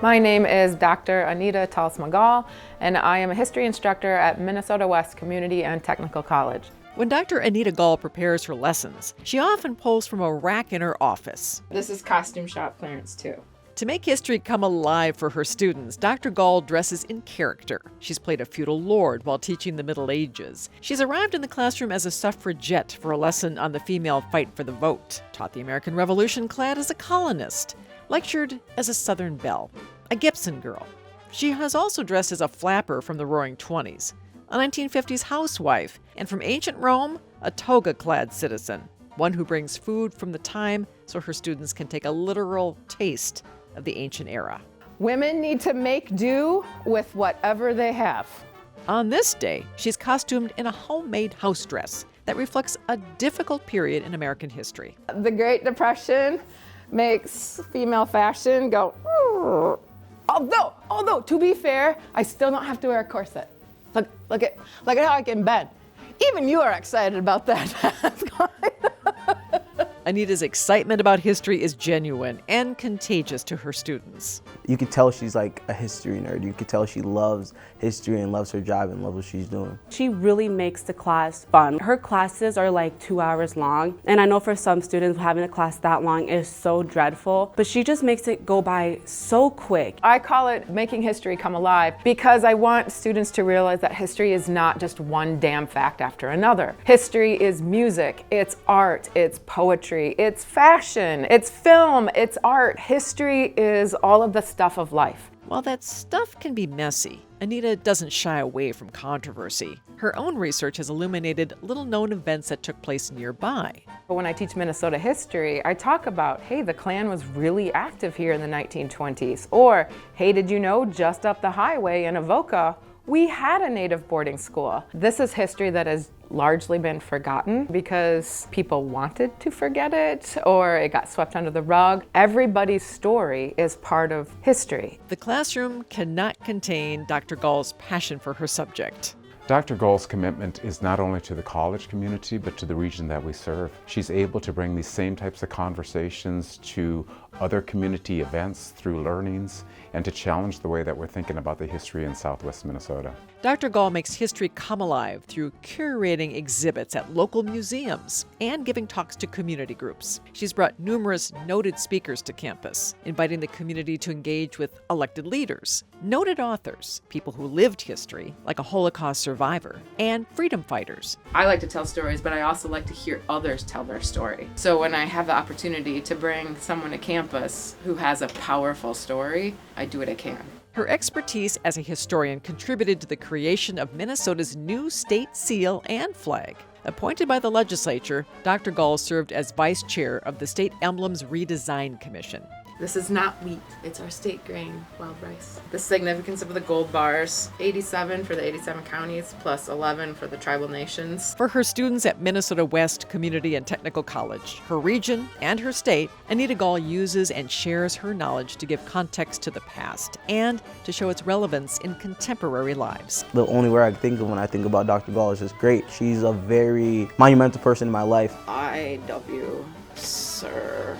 My name is Dr. Anita Gaul, and I am a history instructor at Minnesota West Community and Technical College. When Dr. Anita Gaul prepares her lessons, she often pulls from a rack in her office. This is costume shop clearance too. To make history come alive for her students, Dr. Gaul dresses in character. She's played a feudal lord while teaching the Middle Ages. She's arrived in the classroom as a suffragette for a lesson on the female fight for the vote, taught the American Revolution clad as a colonist, lectured as a Southern belle, a Gibson girl. She has also dressed as a flapper from the Roaring '20s, a 1950s housewife, and from ancient Rome, a toga-clad citizen, one who brings food from the time so her students can take a literal taste of the ancient era. Women need to make do with whatever they have. On this day, she's costumed in a homemade house dress that reflects a difficult period in American history. The Great Depression makes female fashion go, although to be fair, I still don't have to wear a corset. Look at how I can bend. Even you are excited about that. Anita's excitement about history is genuine and contagious to her students. You could tell she's like a history nerd. You could tell she loves history and loves her job and loves what she's doing. She really makes the class fun. Her classes are like 2 hours long, and I know for some students having a class that long is so dreadful, but she just makes it go by so quick. I call it making history come alive because I want students to realize that history is not just one damn fact after another. History is music, it's art, it's poetry, it's fashion, it's film, it's art. History is all of the stuff of life. While that stuff can be messy, Anita doesn't shy away from controversy. Her own research has illuminated little-known events that took place nearby. When I teach Minnesota history, I talk about, hey, the Klan was really active here in the 1920s. Or, hey, did you know just up the highway in Avoca, we had a Native boarding school. This is history that has largely been forgotten because people wanted to forget it or it got swept under the rug. Everybody's story is part of history. The classroom cannot contain Dr. Gaul's passion for her subject. Dr. Gaul's commitment is not only to the college community, but to the region that we serve. She's able to bring these same types of conversations to other community events through learnings and to challenge the way that we're thinking about the history in Southwest Minnesota. Dr. Gaul makes history come alive through curating exhibits at local museums and giving talks to community groups. She's brought numerous noted speakers to campus, inviting the community to engage with elected leaders, noted authors, people who lived history, like a Holocaust survivor, and freedom fighters. I like to tell stories, but I also like to hear others tell their story. So when I have the opportunity to bring someone to campus who has a powerful story, I do what I can. Her expertise as a historian contributed to the creation of Minnesota's new state seal and flag. Appointed by the legislature, Dr. Gaul served as vice chair of the State Emblems Redesign Commission. This is not wheat, it's our state grain, wild rice. The significance of the gold bars, 87 for the 87 counties, plus 11 for the tribal nations. For her students at Minnesota West Community and Technical College, her region, and her state, Anita Gaul uses and shares her knowledge to give context to the past and to show its relevance in contemporary lives. The only word I can think of when I think about Dr. Gaul is just great. She's a very monumental person in my life. I love you, sir.